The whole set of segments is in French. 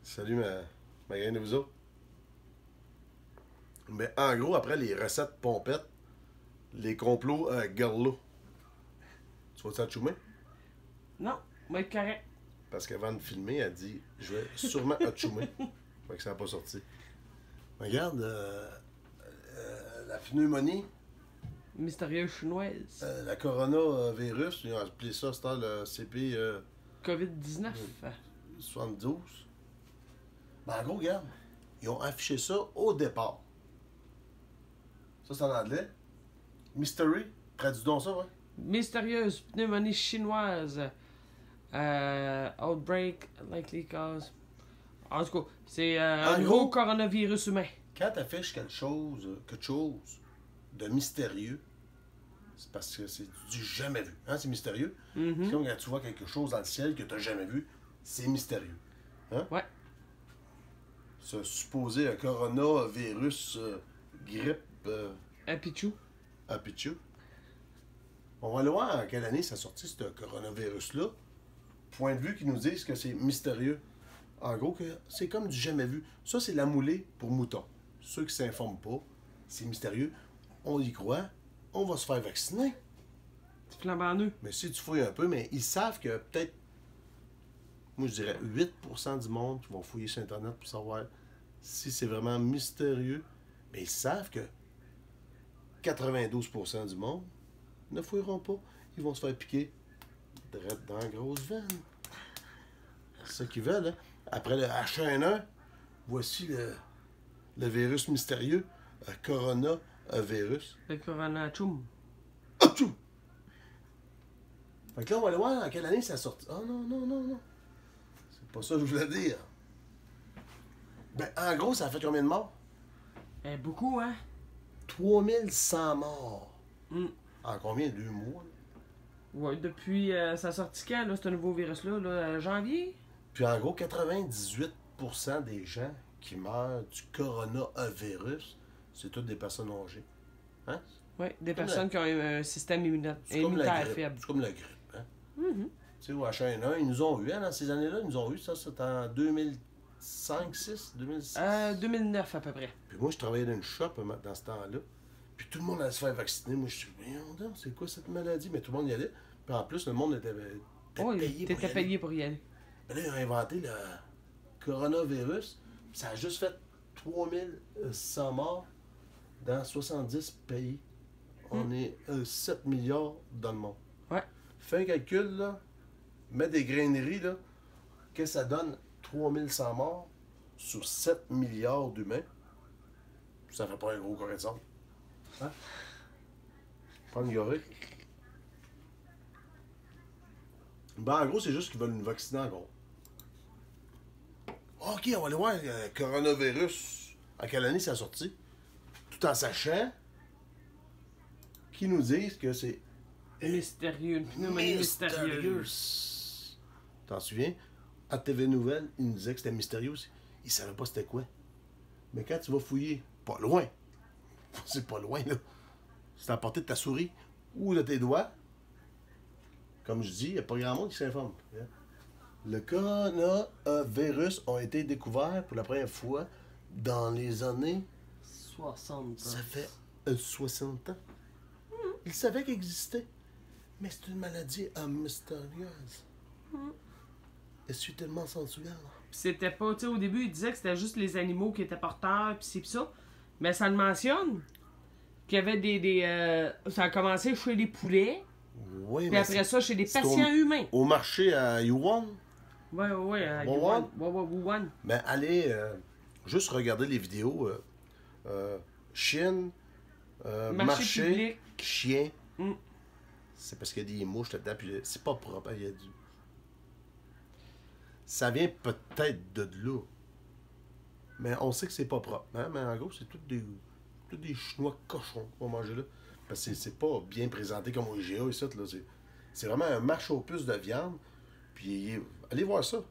Salut ma gang de vous autres. Mais en gros, après les recettes pompettes, les complots Garlot. Tu vas-tu achoumer? Non, va être correct. Parce qu'avant de filmer, elle dit je vais sûrement achoumer. Fait que ça n'a pas sorti. Regarde, la pneumonie, Mystérieuse chinoise. la coronavirus, ils ont appelé ça, c'était le CP COVID-19. 72. Ben en gros, regarde, ils ont affiché ça au départ. Ça, c'est en anglais. Mystery, traduis donc ça, ouais. Mystérieuse pneumonie chinoise. Outbreak, likely cause. En tout cas, c'est un En nouveau gros- coronavirus humain. Quand tu affiches quelque chose de mystérieux, c'est parce que c'est du jamais vu. Hein, c'est mystérieux. Mhm. C'est comme quand tu vois quelque chose dans le ciel que tu n'as jamais vu, c'est mystérieux. Hein? Ouais. Ce supposé coronavirus grippe Un pichou. à Pichou. On va aller voir en quelle année ça sorti ce coronavirus-là. Point de vue qui nous disent que c'est mystérieux. En gros, que c'est comme du jamais vu. Ça, c'est la moulée pour moutons. Ceux qui ne s'informent pas, c'est mystérieux. On y croit. On va se faire vacciner. C'est flambant neuf. Mais si tu fouilles un peu, mais ils savent que peut-être, moi je dirais 8% du monde qui vont fouiller sur Internet pour savoir si c'est vraiment mystérieux. Mais ils savent que 92% du monde ne fouilleront pas. Ils vont se faire piquer direct dans la grosse veine. C'est ça qu'ils veulent, hein? Après le H1N1, voici le virus mystérieux, coronavirus. Le coronachoum. Achou! Fait que là, on va aller voir en quelle année ça sorti. Oh non, non, non, non. C'est pas ça que je voulais dire. Ben, en gros, ça a fait combien de morts? Beaucoup, hein? 3100 morts. Mm. En combien? 2 mois? Là? Ouais, depuis sa sortie quand, là, ce nouveau virus-là, janvier? Puis en gros, 98% des gens qui meurent du coronavirus, c'est toutes des personnes âgées. Hein? Ouais, des Comme personnes qui ont un système C'est comme la immunitaire grippe. faible. C'est comme la grippe. Hein? Mhm. Tu sais, au H1N1, ils nous ont eu, hein, dans ces années-là, ils nous ont eu, ça, c'était en 2005, 6, 2006. 2009 à peu près. Puis moi, je travaillais dans une shop dans ce temps-là. Puis tout le monde allait se faire vacciner. Moi, je suis dit, voyons donc, c'est quoi cette maladie? Mais tout le monde y allait. Puis en plus, le monde était Oui, payé pour y t'étais aller. payé pour y aller. Ben là, ils ont inventé le coronavirus. Puis ça a juste fait 3100 morts dans 70 pays. On est 7 milliards dans le monde. Ouais. Fais un calcul, là. Mets des graineries, là. Qu'est-ce que ça donne? 3100 morts sur 7 milliards d'humains. Ça fait pas un gros carré de sable. Hein? Pas une gorille. Ben, en gros, c'est juste qu'ils veulent nous vacciner encore. Ok, on va aller voir le coronavirus. À quelle année ça a sorti? Tout en sachant qu'ils nous disent que c'est Mystérieux, une pneumonie mystérieuse. T'en souviens? À TV Nouvelles, ils nous disaient que c'était mystérieux aussi. Ils savaient pas c'était quoi. Mais quand tu vas fouiller, pas loin, c'est pas loin, là. C'est à la portée de ta souris ou de tes doigts. Comme je dis, il n'y a pas grand monde qui s'informe. Le coronavirus a été découvert pour la première fois dans les années... 60 Ça fait 60 ans. Ils savaient qu'il existait. Mais c'est une maladie mystérieuse. Je suis tellement sensuelle. Puis c'était pas, tu sais, au début, il disait que c'était juste les animaux qui étaient porteurs, pis c'est pis ça. Mais ça le mentionne. Qu'il y avait ça a commencé chez les poulets, Oui, puis mais après ça, chez des c'est patients humains. au marché à Yuan. Ouais, à Wuhan? Wuhan. Mais allez juste regarder les vidéos. Chine, Marché public. chien. Mm. C'est parce qu'il y a des mouches là-dedans, puis c'est pas propre. Il y a du... Ça vient peut-être de là. Mais on sait que c'est pas propre. Hein? Mais en gros, c'est tous des Chinois cochons qu'on va manger là. Parce que c'est pas bien présenté comme au IGA ici. Là. C'est vraiment un marché aux puces de viande. Puis allez voir ça.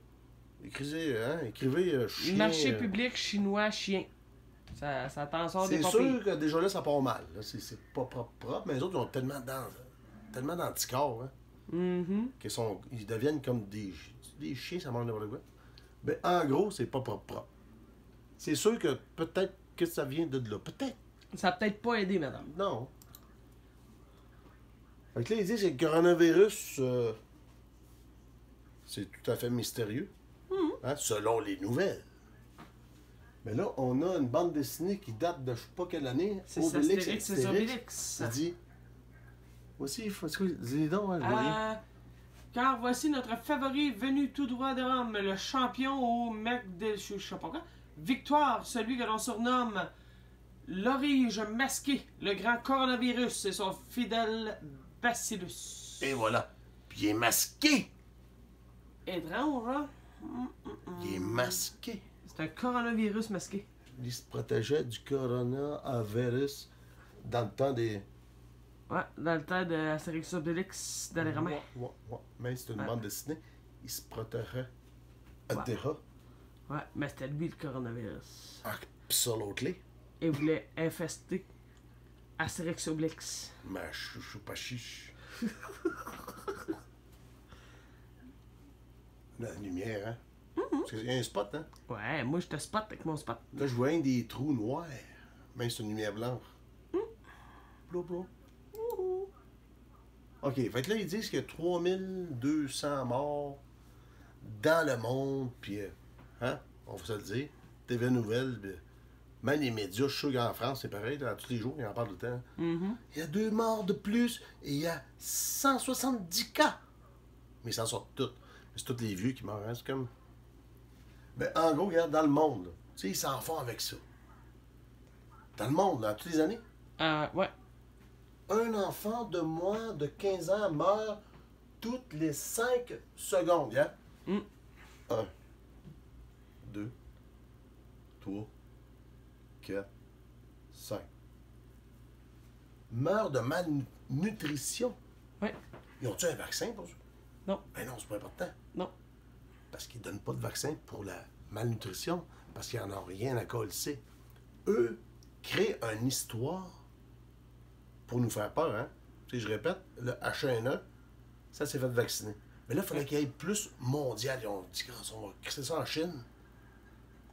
Écrivez chien. Marché public chinois chien. Ça t'en sort des C'est papiers. sûr que déjà là, ça part mal. Là. C'est pas propre. Mais les autres, ils ont tellement d'anticorps. Hein, Mhm. ils deviennent comme des chiens, ça mange n'importe quoi. Ben, en gros, c'est pas propre. C'est sûr que peut-être que ça vient de là. Peut-être. Ça a peut-être pas aidé, madame. Non. Fait que là, ils disent que le coronavirus, c'est tout à fait mystérieux. Hein, selon les nouvelles. Mais là, on a une bande dessinée qui date de je sais pas quelle année. C'est Astérix et Obélix. Ça dit. Voici, il faut. Dis donc, hein, je vois rien. Car voici notre favori venu tout droit de Rome, le champion au mec de. Je sais pas quoi. Victoire, celui que l'on surnomme l'orige masqué, le grand coronavirus et son fidèle Bacillus. Et voilà. Puis il est masqué. Étrange, hein? Il est masqué. C'est un coronavirus masqué. Il se protégeait du coronavirus dans le temps des. Ouais, dans le temps de Astérix Obélix dans les Romains. Ouais. Mais c'est une bande dessinée. Il se protégeait. Ouais. Ouais, mais c'était lui le coronavirus. Absolutely. Il voulait infester Astérix Obélix. Ma chouchou pas chiche. La lumière, hein? Parce qu'il y a un spot, hein? Ouais, moi je te spot avec mon spot. Là, je vois des trous noirs. Même c'est une lumière blanche. Blou, blou. OK, fait que là, ils disent qu'il y a 3200 morts dans le monde, puis, hein, on va se le dire, TV Nouvelles, puis, même les médias, je suis sûr qu'en France, c'est pareil, là, tous les jours, ils en parlent tout le temps. Il y a 2 morts de plus, et il y a 170 cas. Mais ils s'en sortent tous. C'est tous les vieux qui meurent, hein, c'est comme... Ben, en gros, regarde, dans le monde, là, tu sais, ils s'en font avec ça. Dans le monde, là, toutes les années. Ouais. Un enfant de moins de 15 ans meurt toutes les 5 secondes, hein? 1, 2, 3, 4, 5. Meurt de malnutrition. Ouais. Ils ont-tu un vaccin pour ça? Non. Ben non, c'est pas important. Non. Parce qu'ils donnent pas de vaccin pour la malnutrition, parce qu'ils n'en ont rien à coller. Eux créent une histoire pour nous faire peur, hein? Tu sais, je répète, le H1N1, ça s'est fait vacciner. Mais là, il faudrait qu'il y ait plus mondial. Ils ont dit qu'on va créer ça en Chine.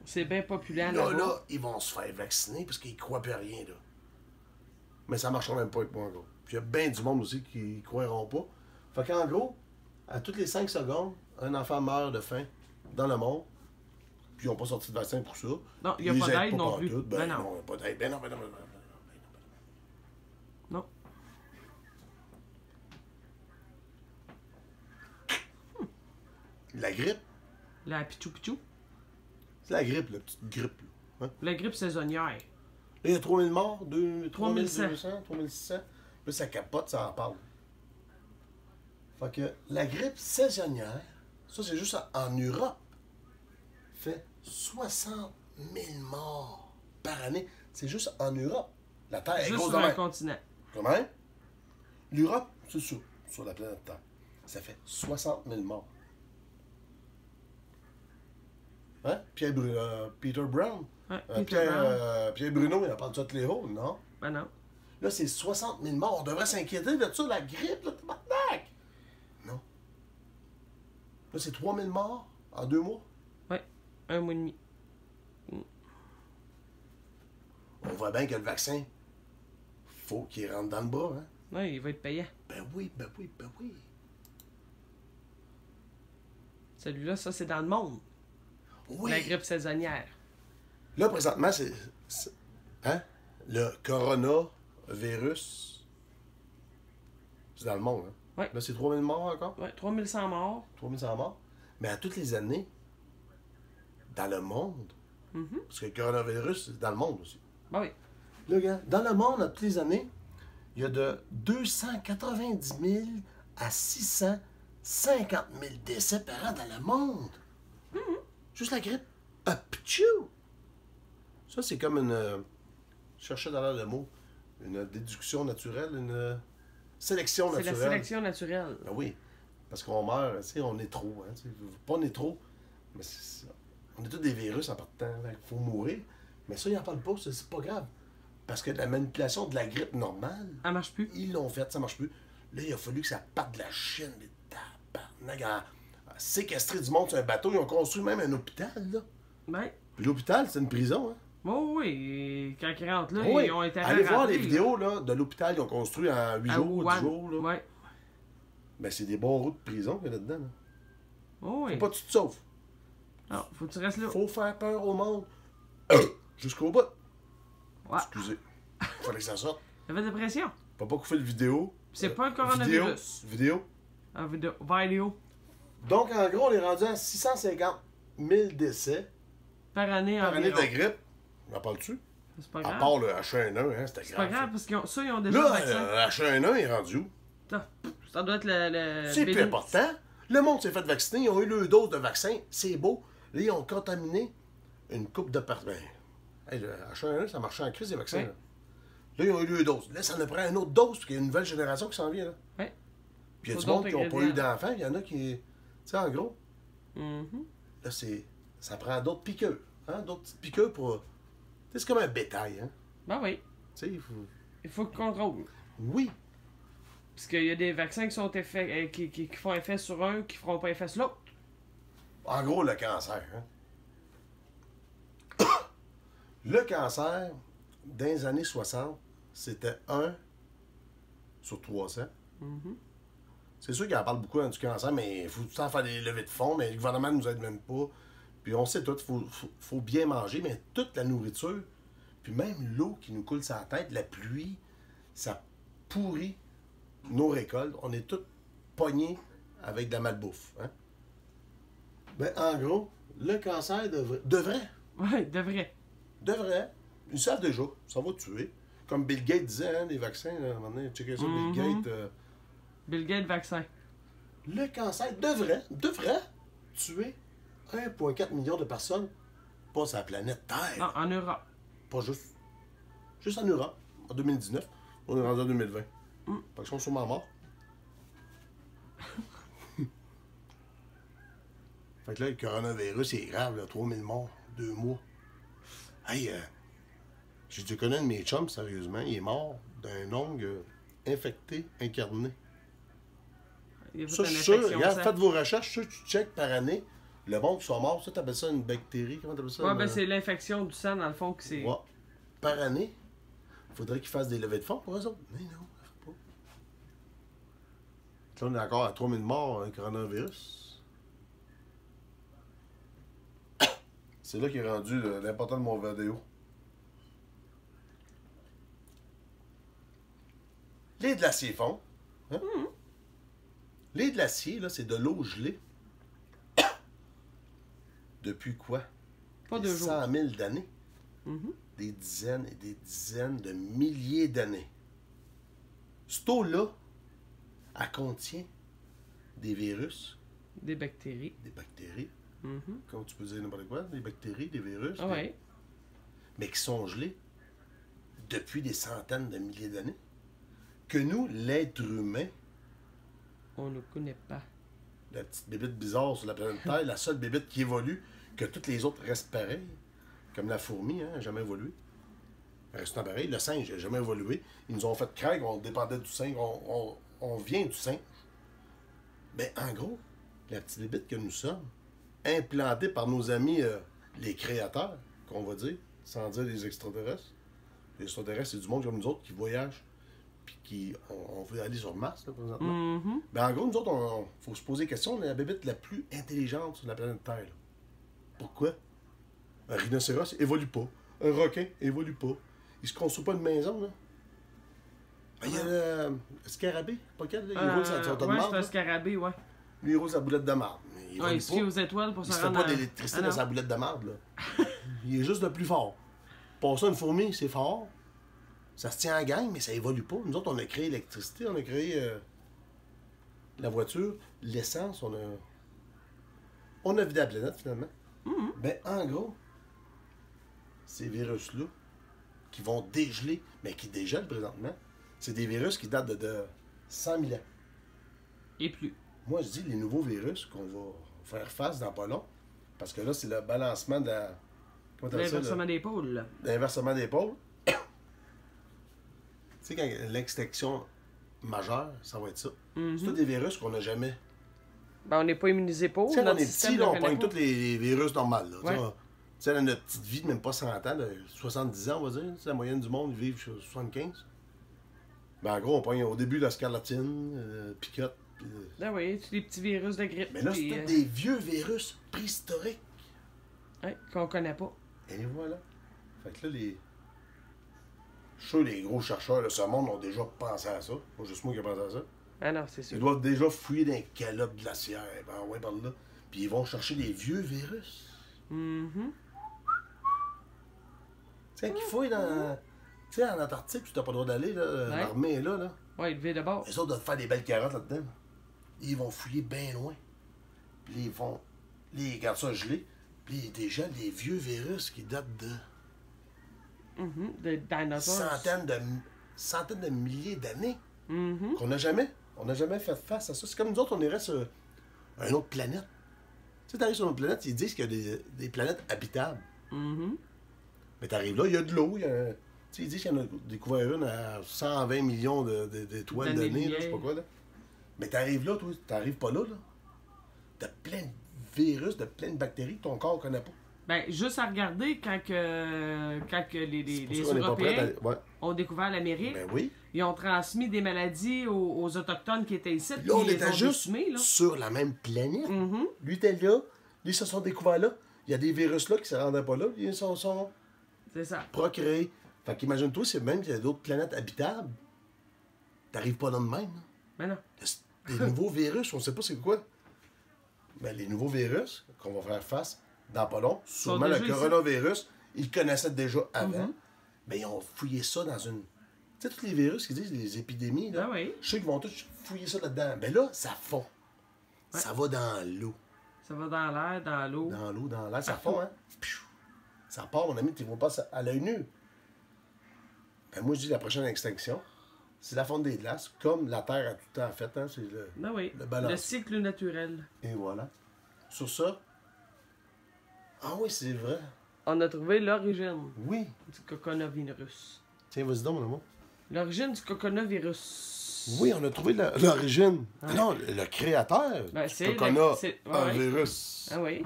C'est bien populaire Là, ils vont se faire vacciner parce qu'ils croient plus à rien, là. Mais ça marchera même pas avec moi, en gros. Puis il y a bien du monde aussi qui ne croiront pas. Fait qu'en gros, à toutes les 5 secondes, un enfant meurt de faim dans le monde. Puis ils n'ont pas sorti de vaccin pour ça. Non, il n'y a pas d'aide non plus. Ben non, il n'y a pas d'aide. Ben non. Non. La grippe. La pichou-pichou. C'est la grippe, la petite grippe. Là. Hein? La grippe saisonnière. Là, il y a 3000 morts, 3200, 3600. Là, ça capote, ça en parle. Fait que la grippe saisonnière, ça, c'est juste en Europe, fait 60 000 morts par année. C'est juste en Europe. La Terre est Juste grosse sur de un même. continent. Comment? L'Europe, c'est ça, sur la planète Terre. Ça fait 60 000 morts. Hein? Peter Brown. Ouais, Peter Brown. Pierre Bruno, il en parle de ça tous les rôles, non? Ben non. Là, c'est 60 000 morts. On devrait s'inquiéter de ça, la grippe, là, tabarnak! Non. Là, c'est 3 000 morts en 2 mois. Ouais, 1 mois et demi. On voit bien que le vaccin, faut qu'il rentre dans le bras, hein? Ouais, il va être payant. Ben oui. Celui-là, ça, c'est dans le monde. Oui. La grippe saisonnière. Là, présentement, c'est hein? Le coronavirus, c'est dans le monde, hein? Ouais. Là, c'est 3 000 morts encore? Ouais, 3100 morts. 3100 morts. Mais à toutes les années, dans le monde, parce que le coronavirus, c'est dans le monde aussi. Ben oui. Là, regarde, dans le monde, à toutes les années, il y a de 290 000 à 650 000 décès par an dans le monde. Juste la grippe. P'tchou! Ça, c'est comme une... je cherchais dans le mot. Une déduction naturelle, une sélection C'est naturelle. la sélection naturelle. Ben oui. Parce qu'on meurt, tu sais, on est trop. Hein, pas on est trop, mais on est tous des virus en partant. Il faut mourir. Mais ça, ils n'en parlent pas, ça, c'est pas grave. Parce que la manipulation de la grippe normale, Elle marche plus. ils l'ont fait, ça marche plus. Là, il a fallu que ça parte de la Chine, mais tabarnak, séquestrer du monde sur un bateau. Ils ont construit même un hôpital, là. Ben, Puis l'hôpital, c'est une prison, hein. oh oui, et quand ils rentrent là, Oui. ils ont été Allez voir rentrés, les vidéos là, de l'hôpital qu'ils ont construit en 8 à jours, 10 Wuhan. jours. Là. Ouais. Ben, c'est des bons routes de prison qu'il y a là-dedans. Là. Oh oui. Faut pas que tu te sauves. Non, faut que tu restes là. Faut faire peur au monde. Jusqu'au bout. Ouais. Excusez. Fallait que ça sorte. Ça fait de pression. Faut pas qu'on fait le vidéo. C'est pas un coronavirus. Vidéo. Ah, vidéo. Donc, en gros, on est rendu à 650 000 décès Par année par année environ. de grippe. On en parle-tu? C'est pas À grave. part le H1N1, hein, c'était C'est pas grave. grave parce qu'ils ont, ça, ils ont déjà Là, le vaccin. le H1N1 est rendu où? Ça doit être le C'est plus béni- important. Le monde s'est fait vacciner, ils ont eu leur dose de vaccin, c'est beau. Là, ils ont contaminé une coupe de personnes. Hey, le H1N1, ça marchait en crise, les vaccins. Ouais. Là, ils ont eu leur dose. Là, ça en prend une autre dose, parce qu'il y a une nouvelle génération qui s'en vient. Là. Ouais. Puis il y a Faut du monde d'autres qui n'ont pas eu ingrédients. d'enfants, il y en a qui. Tu sais, en gros, Mhm. là, ça prend d'autres piqûres. Hein? D'autres petites piqûres pour. Tu sais, c'est comme un bétail. Hein? Ben oui. Tu sais, il faut. Il faut qu'on contrôle. Oui. Parce qu'il y a des vaccins qui sont qui font effet sur un, qui feront pas effet sur l'autre. En gros, le cancer. Hein? Le cancer, dans les années 60, c'était 1 sur 300. Mhm. C'est sûr qu'il en parle beaucoup hein, du cancer, mais il faut tout le temps faire des levées de fonds, mais le gouvernement ne nous aide même pas. Puis on sait tout, faut bien manger, mais toute la nourriture, puis même l'eau qui nous coule sur la tête, la pluie, ça pourrit nos récoltes. On est tous pognés avec de la malbouffe. Hein? Ben, en gros, le cancer devrait, Ouais, devrait. ils savent déjà, ça va tuer. Comme Bill Gates disait, hein, les vaccins, là, à un moment donné, checkez ça, Mhm. Bill Gates... Bill Gates vaccin. Le cancer devrait tuer 1,4 million de personnes, pas sur la planète Terre, Non, en Europe. pas juste en Europe, en 2019. On est rendu en 2020. Mm. Fait qu'ils sont sûrement morts. Fait que là, le coronavirus, c'est grave, là, 3000 morts, 2 mois. Hey, j'ai dû connaître un de mes chums, sérieusement, il est mort d'un ongle infecté, incarné. Il y a Ça, toute je une suis sûr, infection, regarde, ça. faites vos recherches, je suis sûr que tu checkes par année, le monde qui sont morts, ça, t'appelles ça une bactérie, comment t'appelles ça? Ouais, ben c'est l'infection du sang, dans le fond, que c'est... Ouais. Par année, il faudrait qu'ils fassent des levées de fonds pour eux autres. Mais non, ça fait pas. Là, on est encore à 3000 morts, un coronavirus. C'est là qu'est rendu l'important de mon vidéo. Les glaciers fondent. Hein? Les glaciers, là, c'est de l'eau gelée. Depuis quoi? Pas Des 2 jours. 100 000 d'années. Mhm. Des dizaines et des dizaines de milliers d'années. Cette eau-là, elle contient des virus, Des bactéries. des bactéries, Mhm. comme tu peux dire n'importe quoi, des bactéries, des virus, Ah ouais. mais qui sont gelés depuis des centaines de milliers d'années. Que nous, l'être humain, On ne connaît pas. la petite bébite bizarre sur la planète Terre, la seule bébite qui évolue, que toutes les autres restent pareilles, comme la fourmi, hein, n'a jamais évolué. Elle reste pareil. Le singe n'a jamais évolué. Ils nous ont fait craindre qu'on dépendait du singe. On vient du singe. Mais en gros, la petite bébite que nous sommes, implantée par nos amis, les créateurs, qu'on va dire, sans dire les extraterrestres. Les extraterrestres, c'est du monde comme nous autres qui voyagent, puis on veut aller sur Mars, là, présentement. Mhm. Ben, en gros, nous autres, il faut se poser la question, on est la bébête la plus intelligente sur la planète Terre. Là. Pourquoi? Un rhinocéros évolue pas. Un requin évolue pas. Il se construit pas une maison, là. Ben, il y a le scarabée, pas quel, là? Il roule sa tas de ouais, marde, c'est un là. scarabée, ouais. Lui, il roule sa boulette de marde. Mais il Ouais, évolue il se fie pas. aux étoiles pour Il se se fait rendre pas à- d'électricité Ah, dans non. sa boulette de marde, là. Il est juste le plus fort. Pour ça, une fourmi, c'est fort. Ça se tient en gang, mais ça évolue pas. Nous autres, on a créé l'électricité, on a créé la voiture, l'essence, on a vidé la planète, finalement. Mhm. Ben, en gros, ces virus-là, qui vont dégeler, mais qui dégèlent présentement, c'est des virus qui datent de 100 000 ans. Et plus. Moi, je dis les nouveaux virus qu'on va faire face dans pas long, parce que là, c'est le balancement de la... Comment t'appelles ça, L'inversement d'épaule, là. l'inversement d'épaule. Tu sais, quand l'extinction majeure, ça va être ça. Mhm. C'est tous des virus qu'on n'a jamais Ben, on n'est pas immunisé pour. Tu sais, on Notre est système petit, le là, on connaît pogne pas. tous les virus normaux. Là, Ouais. Tu sais, dans notre petite vie de même pas 100 ans, de 70 ans, on va dire. C'est la moyenne du monde, ils vivent sur 75. Ben, en gros, on pogne au début la scarlatine, picote. Puis, Ah oui, tous les petits virus de grippe. mais là, c'est puis, tous des vieux virus préhistoriques. ouais, qu'on connaît pas. Et les voilà. Fait que là, les. Je suis sûr les gros chercheurs de ce monde ont déjà pensé à ça. Pas juste moi qui ai pensé à ça. Ah non, c'est Ils sûr. doivent déjà fouiller dans les calottes glaciaires. Ben ouais, par là. Puis ils vont chercher les vieux virus. Mhm. Tu sais, qu'ils fouillent dans. Tu sais, en Antarctique, tu n'as pas le droit d'aller, là. Ouais. L'armée est là, là. Ouais, il devait d'abord. Les autres doivent faire des belles carottes là-dedans. Ils vont fouiller bien loin. Puis ils vont. Ils gardent ça gelé. Puis déjà, les vieux virus qui datent de Des dinosaures. centaines de milliers d'années. Mhm. On n'a jamais fait face à ça. C'est comme nous autres, on irait sur une autre planète. Tu sais, t'arrives sur une autre planète, ils disent qu'il y a des planètes habitables. Mhm. Mais t'arrives là, il y a de l'eau. Tu sais, ils disent qu'il y en a découvert une à 120 millions d'étoiles D'années données, là, je sais pas lumière. quoi. Là. Mais t'arrives là, toi, t'arrives pas là. T'as plein de virus, de plein de bactéries que ton corps connaît pas. Ben, juste à regarder quand que les C'est pour ça qu'on est pas prêt Européens d'aller- Ouais. ont découvert l'Amérique, Ben oui. ils ont transmis des maladies aux Autochtones qui étaient ici. Là, puis on ils les était ont juste décimés, là. sur la même planète. Mhm. Lui était là, lui se sont découverts là. Il y a des virus là qui se rendaient pas là, ils sont C'est ça. procréés. Fait qu'imagine-toi, c'est même qu'il y a d'autres planètes habitables. T'arrives pas là de même. Là. Mais non. Des nouveaux virus, on sait pas c'est quoi. Ben, les nouveaux virus qu'on va faire face dans pas long, sûrement le déjà ici. coronavirus, ils connaissaient déjà avant, mais ils ont fouillé ça dans une. Tu sais, tous les virus qui disent les épidémies, là, Ah oui. je sais qu'ils vont tous fouiller ça là-dedans. Ben là, ça fond. Ouais. Ça va dans l'eau. Ça va dans l'air, dans l'eau. Dans l'eau, dans l'air, ça fond, hein? Piou! Ça part, mon ami, tu ne vois pas ça à l'œil nu. Ben, moi, je dis la prochaine extinction, c'est la fonte des glaces, comme la Terre a tout le temps fait, hein? C'est le. Ah oui. Le balance. Le cycle naturel. Et voilà. Sur ça. Ah oui, c'est vrai. On a trouvé l'origine Oui. du coronavirus. Tiens, vas-y donc, mon amour. L'origine du coronavirus. Oui, on a trouvé l'origine. Ah non, le créateur Ben, du c'est coconut, ouais, un ouais. virus. Ah oui.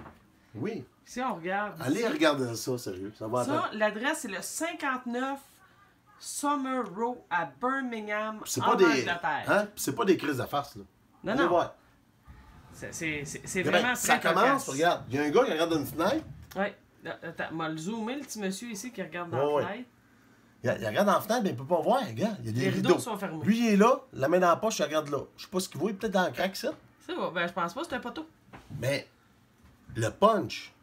Oui. Si on regarde. Allez ici, regarder ça, sérieux. Ça va ça, attendre. l'adresse, c'est le 59 Summer Row à Birmingham, C'est en pas des. Angleterre. Hein? C'est pas des crises de farce, là. Non, Allez non. voir. C'est Eh ben, vraiment ça très commence, cocasse. regarde. Il y a un gars qui regarde une fenêtre. Ouais. Attends, m'a le zoomer, le petit monsieur ici qui regarde dans Ouais, la ouais. fenêtre. Il regarde dans la fenêtre, mais il peut pas voir. Regarde, il y a des Les rideaux rideaux. sont fermés. Lui, il est là, la main dans la poche, il regarde là. Je sais pas ce qu'il voit, il est peut-être dans le crack, ça. C'est bon, ben je pense pas, c'est un poteau. Mais le punch.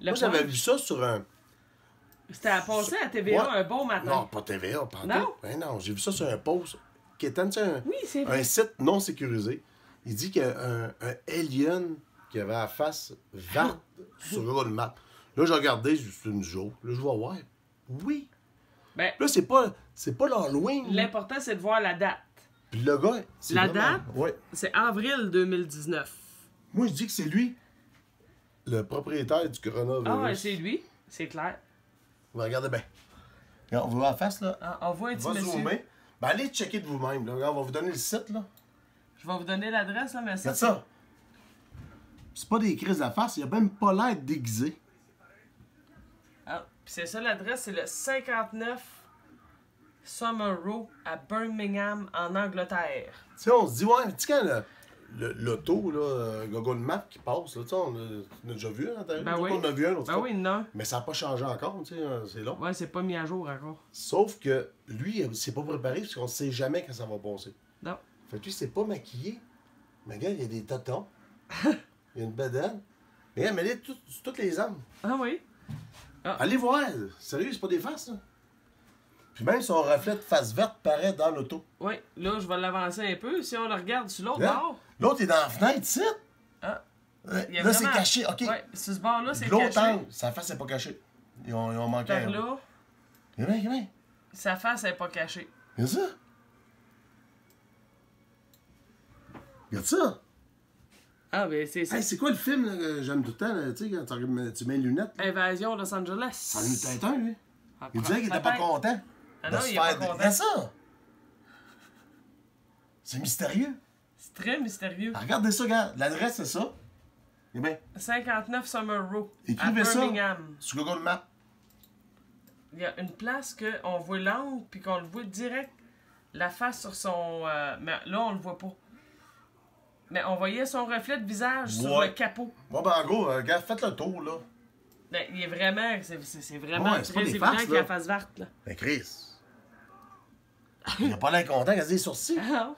Le Moi, j'avais punch, vu ça sur un. c'était à passer à TVA Ouais. un bon matin. Non, pas TVA, pas Non? tout. Ben non, j'ai vu ça sur un post qui était tu sais, Oui, c'est vrai. un site non sécurisé. Il dit qu'il y a un alien qui avait la face verte sur Google Maps. Là, j'ai regardé, c'est une joke. Là, je vais voir. Oui. Ben, Là, c'est pas l'Halloween. l'important, c'est de voir la date. Puis le gars, c'est La vraiment- date? Ouais. C'est avril 2019. Moi, je dis que c'est lui, le propriétaire du coronavirus. Ah ouais, c'est lui, c'est clair. Regardez bien. Regarde, on va voir la face, là. Ah, on voit un On petit va monsieur. zoomer. Ben, allez checker de vous-même. Là. Regarde, on va vous donner le site, là. Je vais vous donner l'adresse, là, mais ça. Regarde ça. C'est pas des crises à face, il a même pas l'air déguisé. Ah, puis c'est ça l'adresse, c'est le 59 Summer Row à Birmingham, en Angleterre. Tu sais, on se dit, ouais, tu sais, quand l'auto, là, Google Maps qui passe, là, tu sais, on a déjà vu un intérieur. Ben Nous autres, oui. on en a vu un l'autre Ben fois. oui, non. Mais ça n'a pas changé encore, tu sais, c'est long. Ouais, c'est pas mis à jour encore. Sauf que lui, il s'est pas préparé parce qu'on ne sait jamais quand ça va passer. Non. Fait que lui, il s'est pas maquillé. Mais regarde, il y a des totons. Il y a une bedaine. Mais regarde, mais toutes les âmes. Ah oui. Allez voir. Sérieux, c'est pas des faces, là. Puis même son reflet de face verte paraît dans l'auto. Oui, là, je vais l'avancer un peu. Si on le regarde sur l'autre Regarde. bord. L'autre est dans la fenêtre, ici. Ah, Là, il y a c'est vraiment- caché, OK. ouais, sur ce bord-là, c'est L'autre caché. angle, sa face n'est pas cachée. Ils ont manqué Par un. là, Regarde, sa face n'est pas cachée. regarde ça. Regarde ça. Ah, ben c'est Hey, c'est quoi le film là, que j'aime tout le temps, là, tu sais, quand tu mets les lunettes? Invasion Los Angeles. Ça en est peut-être un, lui. Ah, Il disait qu'il était pas peut-être. content. Ah de non, se il est pas faire- content. Regarde ça. C'est mystérieux. C'est très mystérieux. Ah, regardez ça, regarde. L'adresse, c'est ça. Eh bien, 59 Summer Row. écrivez à ça Birmingham. sur Google Maps. Il y a une place qu'on voit l'angle, puis qu'on le voit direct, la face sur son... mais là, on le voit pas. Mais on voyait son reflet de visage sur Ouais. le capot. Bon, ben, en gros, regarde, faites le tour, là. Ben, il est vraiment... C'est vraiment Ouais, c'est pas très des évident farces, qu'il a la là. face verte, là. Ben, Chris. Il a pas l'air content, il a des sourcils. Ah,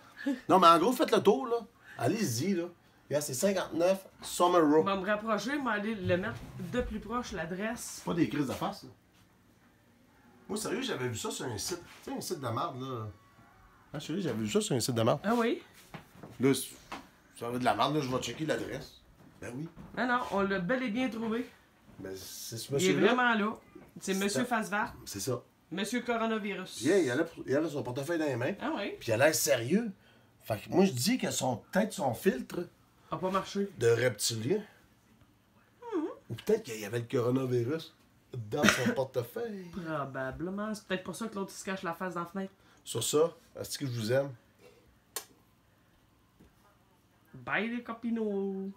Non, mais en gros, faites le tour, là. Allez-y, là. Regarde, c'est 59 Summer on Row. va me rapprocher, mais aller le mettre de plus proche, l'adresse. Pas des crises de face, là. Moi, sérieux, j'avais vu ça sur un site. Tu sais, un site de merde, là. Ah, sérieux, j'avais vu ça sur un site de merde. Ah oui? Là, ça va de la merde, là, je vais checker l'adresse. Ben oui. Non, non, on l'a bel et bien trouvé. Ben, c'est ce Il est monsieur-là. vraiment là. C'est Monsieur Face Verte, C'est ça. Monsieur Coronavirus. Puis, il a son portefeuille dans les mains. Ah oui? Puis, il a l'air sérieux. Fait que moi, je dis que peut-être son filtre A pas marché. de reptilien. Ou peut-être qu'il y avait le coronavirus dans son portefeuille. Probablement. C'est peut-être pour ça que l'autre il se cache la face dans la fenêtre. Sur ça, est-ce que je vous aime? Bye les copinos!